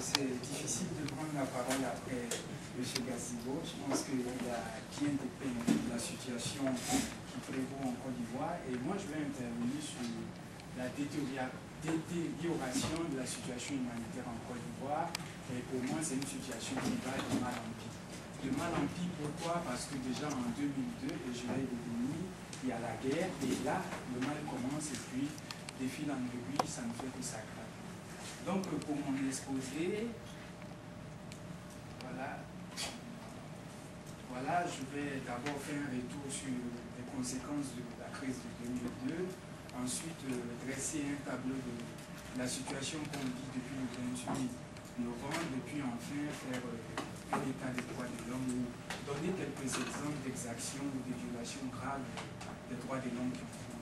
c'est difficile de prendre la parole après M. Gazibo. Je pense qu'il a bien dépeint la situation qui prévaut en Côte d'Ivoire. Et moi, je vais intervenir sur la détérioration de la situation humanitaire en Côte d'Ivoire. Et pour moi, c'est une situation qui va de mal en pire. De mal en pire, pourquoi? Parce que déjà en 2002, et je l'ai défini, il y a la guerre, et là, le mal commence, et puis, des fils en aiguille, ça ne fait que s'aggraver. Donc, pour mon exposé, voilà, je vais d'abord faire un retour sur les conséquences de la crise de 2002, ensuite dresser un tableau de la situation qu'on vit depuis le 28 novembre, et puis enfin faire un état des droits de l'homme ou donner quelques exemples d'exactions ou de violations graves des droits de l'homme qui ont été commises.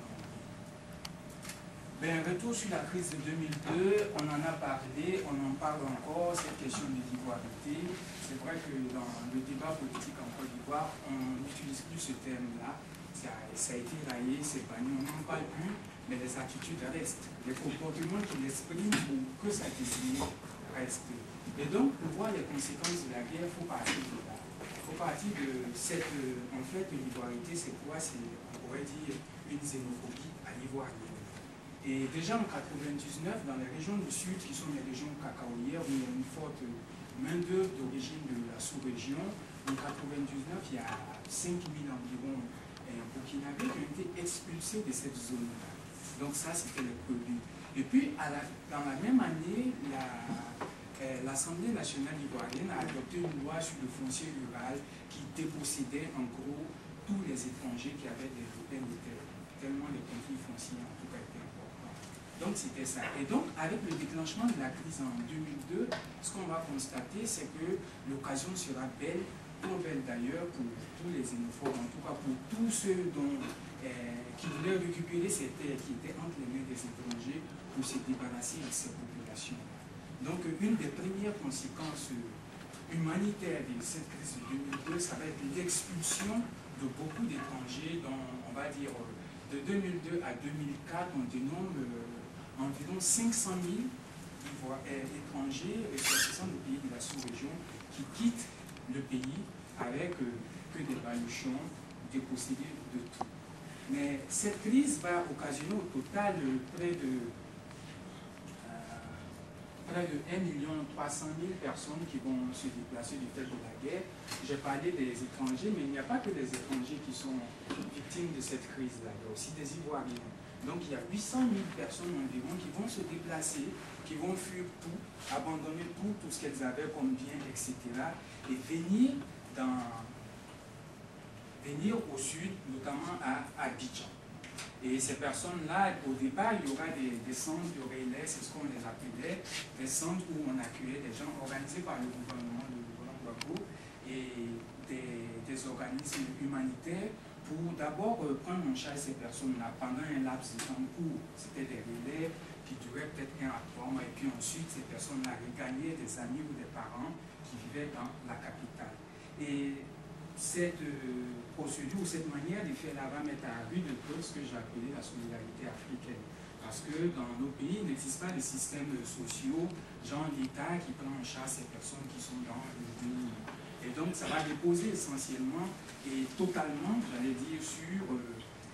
Ben, retour sur la crise de 2002, on en a parlé, on en parle encore, cette question de l'ivoirité. C'est vrai que dans le débat politique en Côte d'Ivoire, on n'utilise plus ce terme-là. Ça a été raillé, c'est banni, on n'en parle plus, mais les attitudes restent. Les comportements qui l'expriment ou que ça désigne restent. Et donc, pour voir les conséquences de la guerre, il faut partir de là. Il faut partir de cette... En fait, l'ivoirité, c'est quoi? On pourrait dire une xénophobie à l'ivoirien. Et déjà en 1999, dans les régions du Sud, qui sont les régions cacaoyères, où il y a une forte main-d'œuvre d'origine de la sous-région, en 1999, il y a 5000 environ burkinabés qui ont été expulsés de cette zone-là. Donc ça, c'était le produit. Et puis, dans la même année, l'Assemblée nationale ivoirienne a adopté une loi sur le foncier rural qui dépossédait en gros tous les étrangers qui avaient développé des terres, tellement les conflits fonciers en tout cas étaient importants. Donc c'était ça. Et donc avec le déclenchement de la crise en 2002, ce qu'on va constater, c'est que l'occasion sera belle, trop belle d'ailleurs pour tous les xénophobes, en tout cas pour tous ceux qui voulaient récupérer ces terres qui étaient entre les mains des étrangers pour se débarrasser de ces populations. Donc une des premières conséquences humanitaires de cette crise de 2002, ça va être l'expulsion de beaucoup d'étrangers, dont on va dire de 2002 à 2004, on dénombre environ 500 000 étrangers ressortissants des pays de la sous-région qui quittent le pays avec que des baluchons dépossédés de tout. Mais cette crise va occasionner au total près de 1,3 million de personnes qui vont se déplacer du fait de la guerre. J'ai parlé des étrangers, mais il n'y a pas que des étrangers qui sont victimes de cette crise-là, il y a aussi des Ivoiriens. Donc il y a 800 000 personnes environ qui vont se déplacer, qui vont fuir tout, abandonner tout ce qu'elles avaient comme bien, etc. et venir au sud, notamment à Abidjan. Et ces personnes-là, au départ, il y aura des centres de relais, c'est ce qu'on les appelait, des centres où on accueillait des gens organisés par le gouvernement de Gbagbo et des organismes humanitaires pour d'abord prendre en charge ces personnes-là pendant un laps de temps court. C'était des relais qui duraient peut-être 1 à 3 mois, et puis ensuite ces personnes-là regagnaient des amis ou des parents qui vivaient dans la capitale. Et cette procédure, cette manière de faire là va mettre à rude épreuve ce que j'ai appelé la solidarité africaine. Parce que dans nos pays, il n'existe pas de systèmes sociaux, genre l'État qui prend en charge ces personnes qui sont dans le pays. Et donc ça va déposer essentiellement et totalement, j'allais dire, sur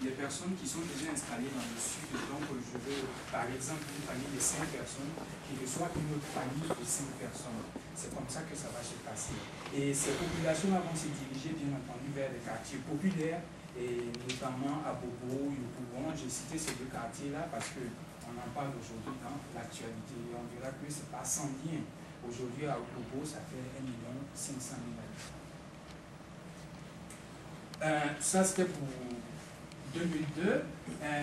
les personnes qui sont déjà installées dans le sud. Donc je veux, par exemple, une famille de 5 personnes qui reçoit une autre famille de 5 personnes. C'est comme ça que ça va se passer. Et ces populations-là vont se diriger, bien entendu, vers des quartiers populaires, et notamment à Bobo, Yopougon. J'ai cité ces 2 quartiers-là parce qu'on en parle aujourd'hui dans l'actualité. On verra que ce n'est pas sans lien. Aujourd'hui, à Bobo, ça fait 1 500 000 habitants. Ça, c'était pour 2002.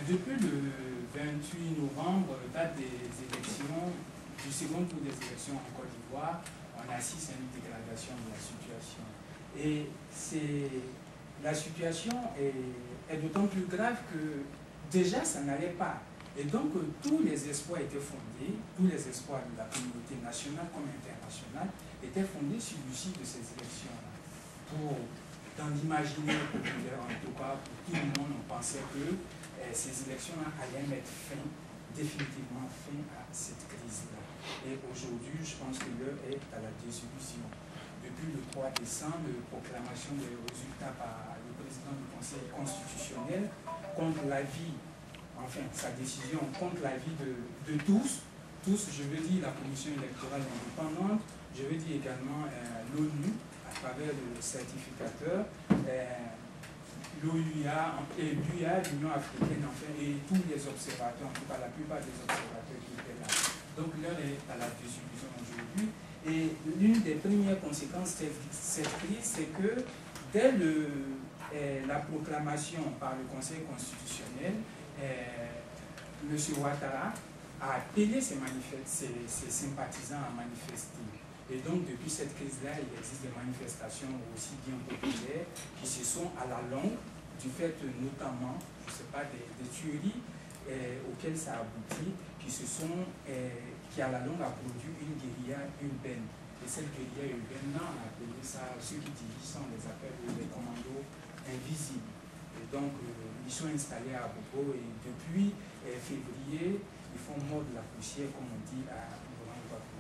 Depuis le 28 novembre, date des élections, du second tour des élections en Côte d'Ivoire, on assiste à une dégradation de la situation. Et la situation est d'autant plus grave que déjà ça n'allait pas. Et donc tous les espoirs étaient fondés, tous les espoirs de la communauté nationale comme internationale étaient fondés sur l'issue de ces élections-là. Dans l'imaginaire populaire, en tout cas, pour tout le monde, on pensait que ces élections-là allaient mettre fin définitivement fin à cette crise-là. Et aujourd'hui, je pense que l'heure est à la désolution. Depuis le 3 décembre, la proclamation des résultats par le président du Conseil constitutionnel contre l'avis, enfin sa décision contre l'avis de tous, je veux dire la Commission électorale indépendante, je veux dire également l'ONU à travers le certificateur, l'OUA et l'Union africaine, enfin, et tous les observateurs, en tout cas la plupart des observateurs qui étaient là. Donc l'heure est à la désillusion aujourd'hui. Et l'une des premières conséquences de cette crise, c'est que dès la proclamation par le Conseil constitutionnel, M. Ouattara a appelé ses sympathisants à manifester. Et donc, depuis cette crise-là, il existe des manifestations aussi bien populaires qui se sont à la longue, du fait notamment, je ne sais pas, des tueries auxquelles ça aboutit, qui à la longue a produit une guérilla urbaine. Et cette guérilla urbaine-là, on a appelé ça, ceux qui dirigent, on les appelle les commandos invisibles. Et donc, ils sont installés à Bobo et depuis février, ils font mordre la poussière, comme on dit à Grand-Guapo.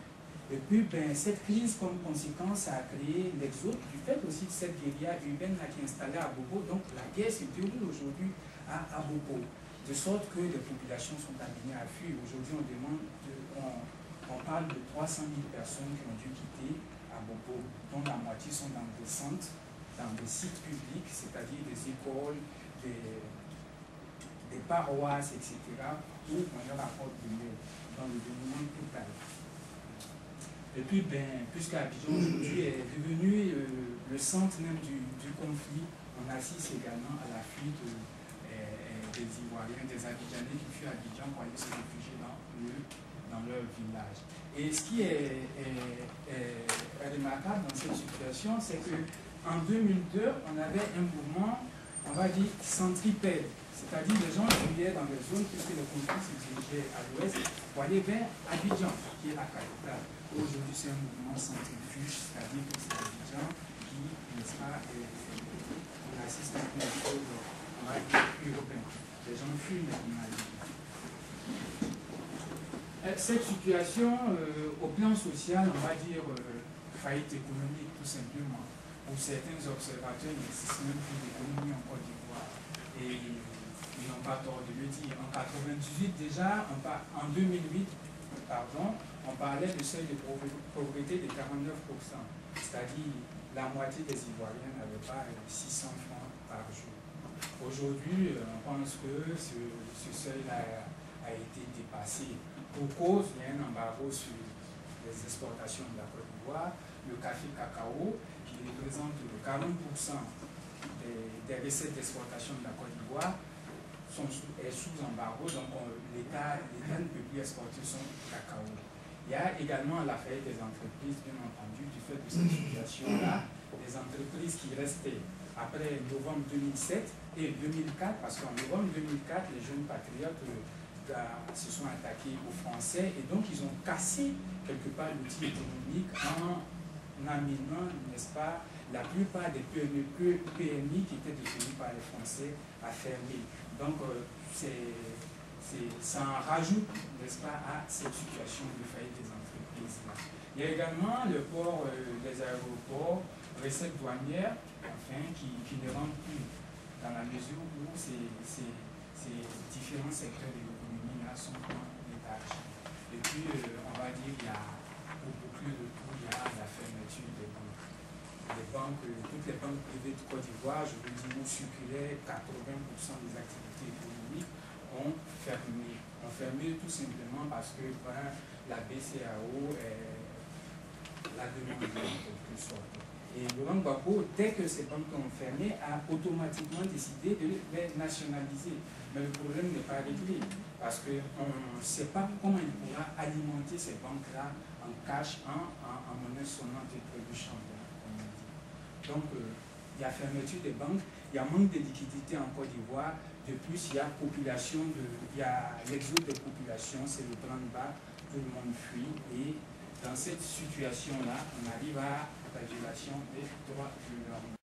Et puis, cette crise, comme conséquence, a créé l'exode du fait aussi de cette guérilla urbaine-là qui est installée à Bobo. Donc, la guerre se déroule aujourd'hui à Bobo. De sorte que les populations sont amenées à fuir. Aujourd'hui, on parle de 300 000 personnes qui ont dû quitter à Bobo, dont la moitié sont dans des centres, dans des sites publics, c'est-à-dire des écoles, des paroisses, etc., où on leur apporte de l'aide dans le développement total. Et puis, puisque Abidjan aujourd'hui est devenu le centre même du conflit, on assiste également à la fuite des Ivoiriens, des Abidjanais qui fuient Abidjan pour aller se réfugier dans leur village. Et ce qui est remarquable dans cette situation, c'est qu'en 2002, on avait un mouvement, on va dire, centripède. C'est-à-dire les gens fuyaient dans les zones puisque le conflit se dirigeait à l'ouest pour aller vers Abidjan, qui est la capitale. Aujourd'hui, c'est un mouvement centrifuge, c'est-à-dire que c'est Abidjan qui, n'est-ce pas, on assiste à une chose, on va dire, urbaine. Les gens fuient maintenant. Cette situation, au plan social, on va dire faillite économique tout simplement. Pour certains observateurs, il n'existe même plus d'économie en Côte d'Ivoire. Et ils n'ont pas tort de le dire. En 1998 déjà, en 2008, pardon, on parlait de seuil de pauvreté de 49%. C'est-à-dire la moitié des Ivoiriens n'avaient pas 600 francs par jour. Aujourd'hui, on pense que ce seuil-là a été dépassé. Pour cause, il y a un embargo sur les exportations de la Côte d'Ivoire, le café cacao, qui représente 40% des recettes d'exportation de la Côte d'Ivoire, est sous embargo, donc l'État ne peut plus exporter son cacao. Il y a également la faillite des entreprises, bien entendu, du fait de cette situation-là, des entreprises qui restaient après novembre 2007 et 2004, parce qu'en novembre 2004, les jeunes patriotes se sont attaqués aux Français et donc ils ont cassé quelque part l'outil économique en amenant, n'est-ce pas, la plupart des PMI qui étaient détenues par les Français à fermer. Donc ça en rajoute, n'est-ce pas, à cette situation de faillite des entreprises. Il y a également le port des aéroports, recettes douanières, enfin, qui ne rentrent plus dans la mesure où ces différents secteurs de l'économie là sont en étage. Et puis, on va dire, il y a pour boucler le tout, il y a la fermeture des banques. Toutes les banques privées de Côte d'Ivoire, je veux dire, où circulaient 80% des activités économiques, ont fermé. Ont fermé tout simplement parce que la BCAO la demande en quelque sorte. Et Laurent Gbagbo, dès que ces banques ont fermé, a automatiquement décidé de les nationaliser. Mais le problème n'est pas réglé, parce qu'on ne sait pas comment il pourra alimenter ces banques-là en cash, en monnaie sonnante et trébuchante, comme on dit. Donc, il y a fermeture des banques, il y a manque de liquidité en Côte d'Ivoire. De plus, il y a l'exode des populations, c'est le branle-bas, tout le monde fuit. Et dans cette situation-là, on arrive à la violation des droits de l'homme.